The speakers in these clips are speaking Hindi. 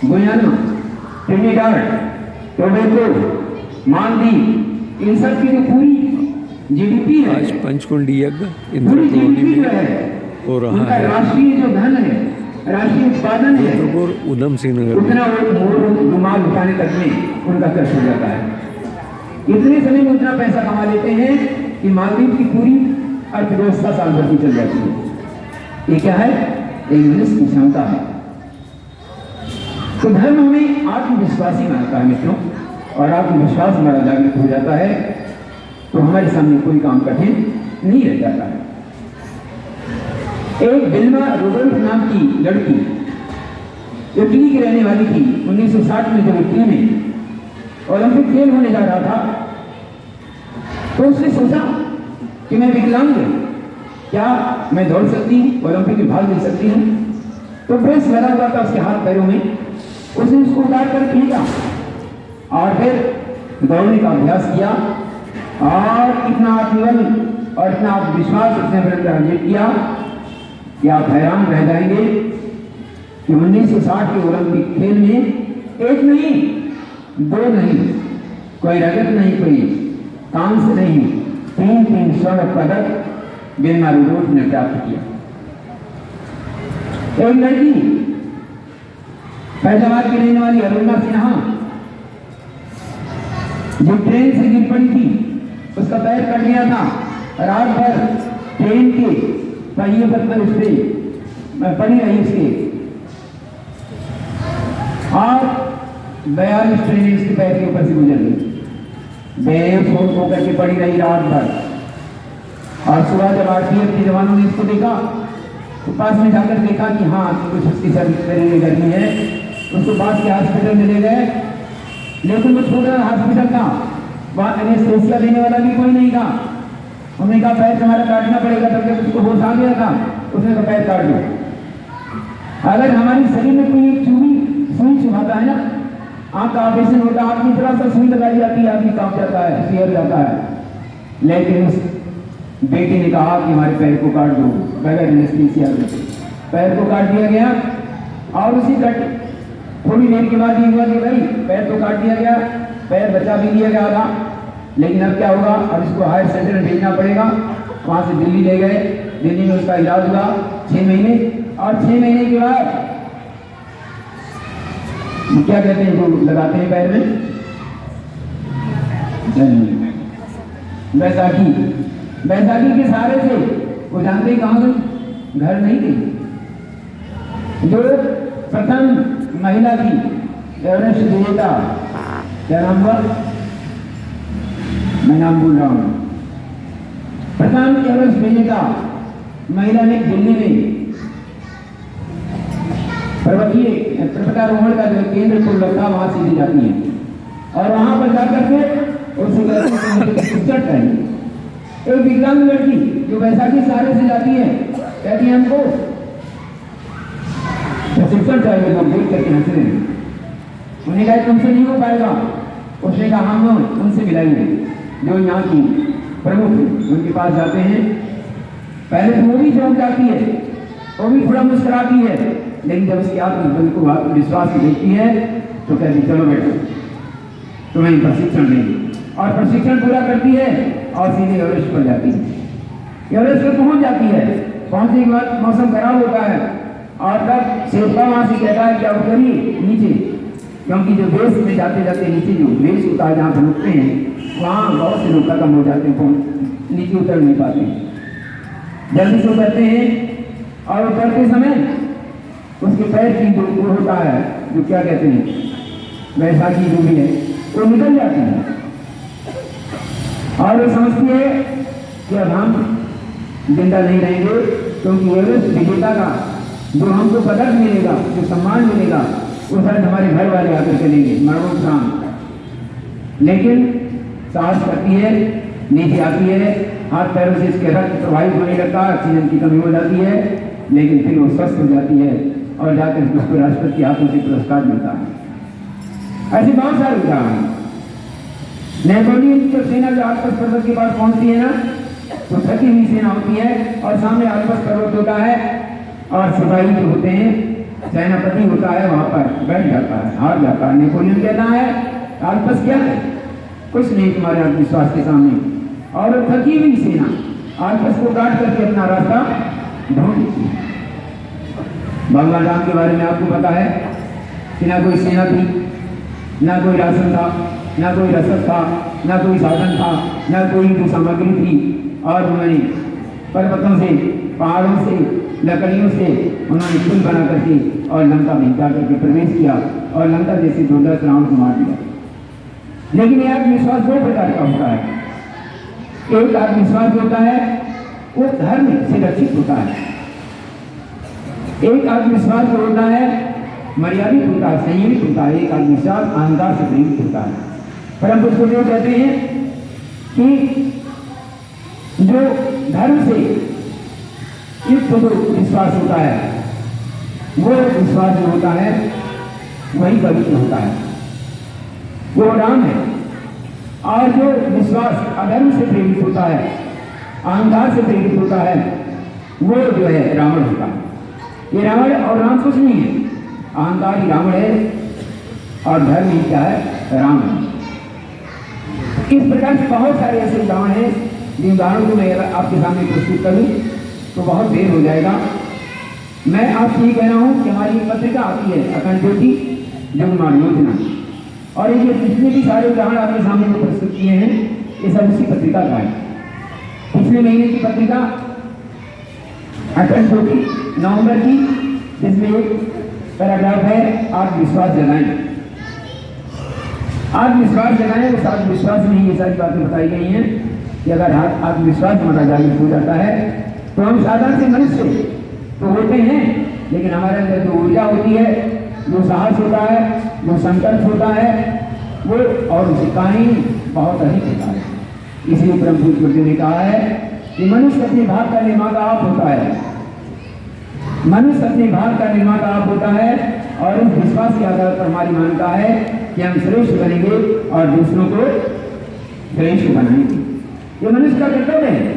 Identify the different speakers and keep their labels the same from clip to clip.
Speaker 1: गुयाना, ट्रिनिडाड, टोबैगो, मालदीव, इन सब की जो पूरी जीडीपी है,
Speaker 2: आज पंचकुंडी यज्ञ इंदिरा
Speaker 1: पूरी
Speaker 2: कॉलोनी
Speaker 1: जीडीपी जो
Speaker 2: में
Speaker 1: है,
Speaker 2: हो रहा
Speaker 1: उनका
Speaker 2: है।
Speaker 1: राष्ट्रीय जो धन है, राष्ट्रीय उत्पादन है,
Speaker 2: रुद्रपुर उधम सिंह नगर में
Speaker 1: उतना वो रुमाल उठाने तक में उनका खर्च हो जाता है। इतने समय में उतना पैसा कमा लेते हैं कि मालदीव की पूरी अर्थव्यवस्था साल भर की चल जाती है। ये क्या है? एक मनुष्य की क्षमता है। तो धर्म हमें आत्मविश्वासी बनाता है मित्रों, और आत्मविश्वास हमारा जागृत हो जाता है तो हमारे सामने कोई काम कठिन नहीं रह जाता है। एक बिल्मा रोडोल्फ नाम की लड़की इटली की रहने वाली थी। 1960 में जब इटली में ओलंपिक खेल होने जा रहा था तो उसने सोचा कि मैं विकलांग हूं, क्या मैं दौड़ सकती हूँ, ओलंपिक में भाग ले सकती हूँ? तो ब्रेस लगा हुआ था उसके हाथ पैरों में, उसने उसको उतार कर फेंका और फिर दौड़ने का अभ्यास किया और इतना आत्मबल और इतना आत्मविश्वास उसने अपने अंदर अर्जित किया कि आप हैरान रह जाएंगे कि 1960 के ओलंपिक खेल में एक नहीं, दो नहीं, कोई रजत नहीं, कोई कांस्य नहीं, 3 स्वर्ण पदक बिल्मा रोडोल्फ ने प्राप्त किया। एक लड़की फैजाबाद की रहने वाली अरुणा सिन्हा जो ट्रेन से गिर पड़ी थी, उसका पैर कट गया था, रात भर ट्रेन के पहिए पर उससे पड़ी रही उसके, और 42 ट्रेनें उसके पैर के ऊपर से गुजर गई। बेहोश होकर के पड़ी रही रात भर, और सुबह जब आरपीएफ के जवानों ने इसको देखा तो पास में जाकर देखा कि हाँ कुछ उसकी शरीर में गर्मी है, उसको पास के हॉस्पिटल में ले गए, लेकिन वो छोटा हॉस्पिटल था, वहाँ एनेस्थेसिया देने वाला भी कोई नहीं था। उन्होंने कहा पैर तुम्हारा काटना पड़ेगा, तब जब उसको होश आ गया था उसने कहा पैर काट दो। अगर हमारे शरीर में कोई एक सुई चुभाता है ना, आँख का ऑपरेशन होता है, आदमी थोड़ा सा सुई लगाई जाती है, आदमी कांप जाता है, सिहर जाता है, लेकिन उस बेटी ने कहा कि हमारे पैर को काट दो, बगैर एनेस्थेसिया के पैर को काट दिया गया। और उसी थोड़ी देर के बाद ये हुआ कि भाई पैर तो काट दिया गया, पैर बचा भी दिया गया था, लेकिन अब क्या होगा, अब इसको हायर सेंटर में भेजना पड़ेगा। वहाँ से दिल्ली ले गए, दिल्ली में उसका इलाज हुआ 6 महीने, और 6 महीने के बाद क्या कहते हैं जो लगाते हैं पैर में, बैसाखी के सहारे से वो जानते ही कहाँ गई, घर नहीं गई। जो प्रथम महिला थी एवरेस्ट विजेता, क्या नाम हुआ, मैं नाम भूल रहा हूँ, प्रथम एवरेस्ट विजेता महिला ने दिल्ली में पर्वतारोहण का जो केंद्र को लगता वहां सीधी जाती है, और वहां पर जाकर के उससे एक विकलांग लड़की जो बैसाखी सहारे से जाती है, कहती है हमको प्रशिक्षण चाहिए, लोग देख करके हंस रहे हैं। उन्हें कहा तुमसे नहीं हो पाएगा, उसने कहा हम उनसे मिलाएंगे जो यहाँ की प्रमुख, उनके पास जाते हैं। पहले तो वो भी चौंक जाती है, वो भी थोड़ा मुस्कुराती है, लेकिन जब उसकी आत्मबल को आत्मविश्वास की देखती है तो कहती चलो बेटो तुम्हें प्रशिक्षण देंगे, और प्रशिक्षण पूरा करती है और सीधे एवरेस्ट पर जाती है। एवरेस्ट पर पहुंच जाती है, पहुंचने के बाद मौसम खराब होता है, और तब शेरपा वहां से कहता है क्या उतरिए नीचे, क्योंकि जो बेस में जाते जाते नीचे जो बेस होता है जहाँ पर रुकते हैं वहाँ बहुत से लोग खत्म हो जाते हैं, नीचे उतर नहीं पाते, जल्दी से उतरते हैं। और उतरते समय उसके पैर की जो होता है, जो क्या कहते हैं बैसाखी जो भी है, वो निकल जाती है, और वो समझती है कि अब हम जिंदा नहीं रहेंगे, क्योंकि एवरेस्ट विजेता का जो हमको पदक मिलेगा, जो सम्मान मिलेगा, वो शायद हमारे घर वाले आकर चलेंगे मरणोपरांत। लेकिन साहस करती है, नीचे आती है, हाथ पैरों से इसके रक्त प्रवाहित होने लगता है, ऑक्सीजन की कमी हो जाती है, लेकिन फिर वो स्वस्थ हो जाती है और जाकर उसको राष्ट्रपति के हाथों से पुरस्कार मिलता है। ऐसे बहुत सारे उदाहरण। नेपोलियन की सेना जो आसपास पर्वत के पास पहुंचती है ना, तो थकी हुई सेना होती है और सामने आसपास पर्वत होता है, और सिपाही जो होते हैं सेनापति होता है वहां पर बैठ जाता है, हार जाता है। नेपोलियन कहता है आलपस क्या है, कुछ नहीं तुम्हारे आत्मविश्वास के सामने। और थकी हुई सेना आलपस को काट करके अपना रास्ता ढूंढ लेती है। भगवान राम के बारे में आपको पता है कि ना कोई सेना थी, ना कोई राशन था, ना कोई रसद था, ना कोई साधन था, ना कोई सामग्री थी। और उन्होंने पर्वतों से, पहाड़ों से, लकड़ियों से उन्होंने पुल बना करके और लंका में जा करके प्रवेश किया और लंका जैसे दुर्दर्श रावण को मार दिया। लेकिन यह आत्मविश्वास दो प्रकार का होता है। एक आत्मविश्वास होता है वो धर्म से रक्षित होता है, एक आत्मविश्वास जो होता है मर्यादित होता है, संयमित होता है। एक आत्मविश्वास अहंकार से प्रेरित होता है। परम पुरुष को कहते हैं कि जो धर्म से युक्त जो विश्वास होता है वो विश्वास जो होता है वही पवित्र होता है, वो राम है। और जो विश्वास अधर्म से प्रेरित होता है, अहंकार से प्रेरित होता है, वो जो है रावण होता है। ये रावण और राम कुछ नहीं है, अहंकार ही रावण है और धर्म ही क्या है, राम है। इस प्रकार से बहुत सारे ऐसे उदाहरण हैं जिन उदाहरणों को मैं आपके सामने प्रस्तुत करूं तो बहुत देर हो जाएगा। मैं आपसे ये कह रहा हूं कि हमारी एक पत्रिका आती है अखंड ज्योति जगमान योजना, और ये जितने भी सारे उदाहरण आपके सामने जो प्रस्तुत किए हैं ये सब उसी पत्रिका का है। पिछले महीने की पत्रिका अखंड ज्योति नवंबर की, जिसमें एक पैराग्राफ है आत्मविश्वास जगाएं। आत्मविश्वास जगाएं, उस आत्मविश्वास में ही ये सारी बातें बताई गई हैं कि अगर आत्मविश्वास हमारा जागृत हो जाता है तो हम साधारण से मनुष्य तो होते हैं, लेकिन हमारे अंदर जो ऊर्जा होती है, जो साहस होता है, जो संकल्प होता है, वो और उससे कहीं बहुत अधिक होता है। इसलिए परम पूज्य गुरुदेव ने कहा है कि मनुष्य अपने भाग का निर्माता आप होता है, मनुष्य अपने भाग का निर्माता आप होता है। और इस विश्वास के आधार पर हमारी मान्यता है कि हम श्रेष्ठ बनेंगे और दूसरों को श्रेष्ठ बनाएंगे। ये मनुष्य का कर्तव्य है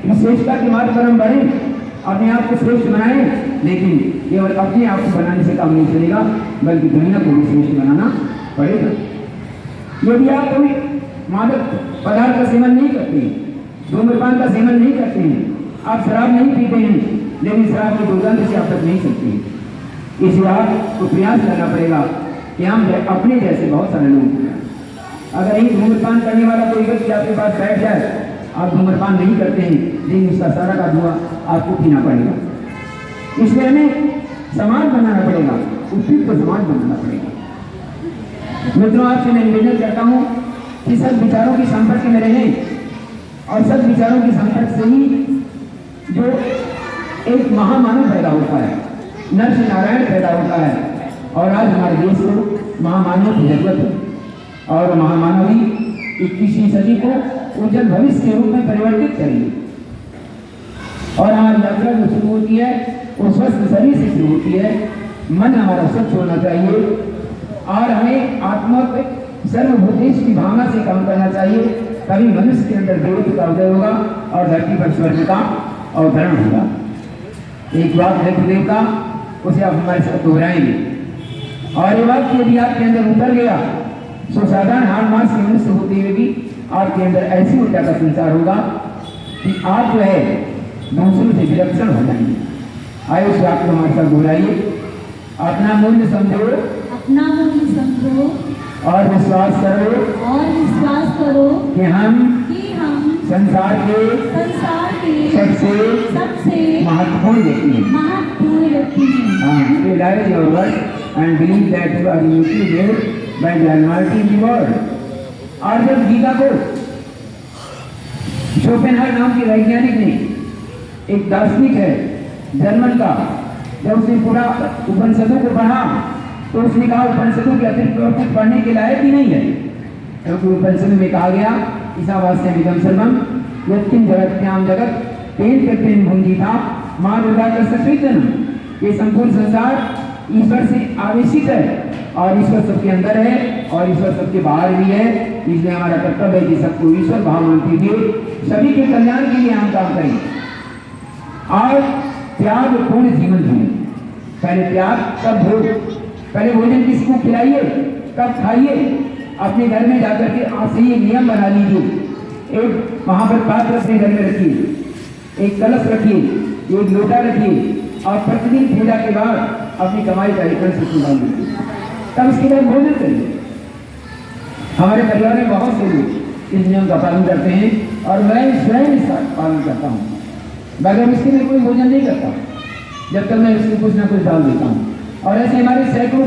Speaker 1: कि श्रेष्ठता के मार्ग पर हम बढ़ें, अपने आप को श्रेष्ठ बनाएं, लेकिन केवल अपने आप को बनाने से काम नहीं चलेगा, बल्कि दुनिया को भी श्रेष्ठ बनाना पड़ेगा। यदि आप कोई मादक पदार्थ का सेवन नहीं करते हैं, धूम्रपान का सेवन नहीं करते हैं, आप शराब नहीं पीते हैं, लेकिन शराब की दुर्गंध से आप बच नहीं सकते। इसलिए आपको प्रयास करना पड़ेगा कि हम अपने जैसे बहुत सारे लोग हैं। अगर एक धूम्रपान करने वाला कोई व्यक्ति आपके पास बैठ जाए, आप धूम्रपान नहीं करते हैं, लेकिन उसका सारा का धुआं आपको पीना पड़ेगा। इसलिए हमें समाज बनाना पड़ेगा, उपयुक्त समाज बनाना पड़ेगा। मित्रों, आपसे मैं निवेदन करता हूँ कि सब विचारों के संपर्क में रहें, और सब विचारों के संपर्क से ही जो एक महामानव पैदा होता है, नर से नारायण पैदा होता है। और आज हमारे देश को महामानव की जरूरत है, और महामानव ही 21वीं सदी को उज्जवल भविष्य के रूप में परिवर्तित करेंगे। और हमारी यात्रा जो शुरू होती है वो स्वस्थ शरीर से शुरू होती है। मन हमारा स्वच्छ होना चाहिए और हमें आत्मक सर्वभूतेश की भावना से काम करना चाहिए, तभी मनुष्य के अंदर देवत्व का उदय होगा और धरती पर स्वर्ग का अवतरण होगा। एक बात है गुरुदेव का, उसे आप हमारे साथ दोहराएंगे, और ये बात यदि आपके अंदर उतर गया तो साधारण हार मास के मनुष्य होते हुए भी आपके अंदर ऐसी ऊर्जा का संचार होगा कि आप जो है दूसरों से विलक्षण हो जाएंगे। आयो से आप हमारे साथ दोहराइए। अपना मूल्य समझो,
Speaker 3: अपना मूल्य समझो
Speaker 1: और विश्वास करो कि हम संसार के सबसे महत्वपूर्ण व्यक्ति हैं। हाँ, realize your worth and believe that you are uniquely made by the Almighty in the world। और जब गीता को शोपेनहायर नाम के वैज्ञानिक ने, एक दार्शनिक है जर्मन का, जब उसने पूरा उपनिषदों को पढ़ा तो उसने कहा उपनिषदों के अतिरिक्त और कुछ पढ़ने के लायक ही नहीं है, क्योंकि उपनिषद में कहा गया ईशावास्य विदम सर्वम यत्किं जगत्याम जगत तेन प्रत्येन भुंजी था मां दुर्गा का सचेतन। ये संपूर्ण संसार ईश्वर से आवेशित है और ईश्वर सबके अंदर है और ईश्वर सबके बाहर भी है। इसलिए हमारा कर्तव्य है कि सबको ईश्वर भाव मानते हुए सभी के कल्याण के लिए हम काम करें और त्याग पूर्ण जीवन जिए। पहले त्याग कब भोग। पहले भोजन किसी को खिलाइए कब खाइए। अपने घर में जाकर के आज से ये नियम बना लीजिए। एक वहां पर पात्र अपने घर में रखिए, एक कलश रखिए, एक लोटा रखिए और प्रतिदिन पूजा के बाद अपनी कमाई का एक अंश उसमें डाल दीजिए, तब उसके बाद भोजन करिए। हमारे परिवार में बहुत से लोग इस नियम का पालन करते हैं और मैं स्वयं इसका पालन करता हूँ। बगैर इसके लिए कोई भोजन नहीं करता जब तक मैं उसको कुछ ना कुछ डाल देता हूँ। और ऐसे हमारे सैकड़ों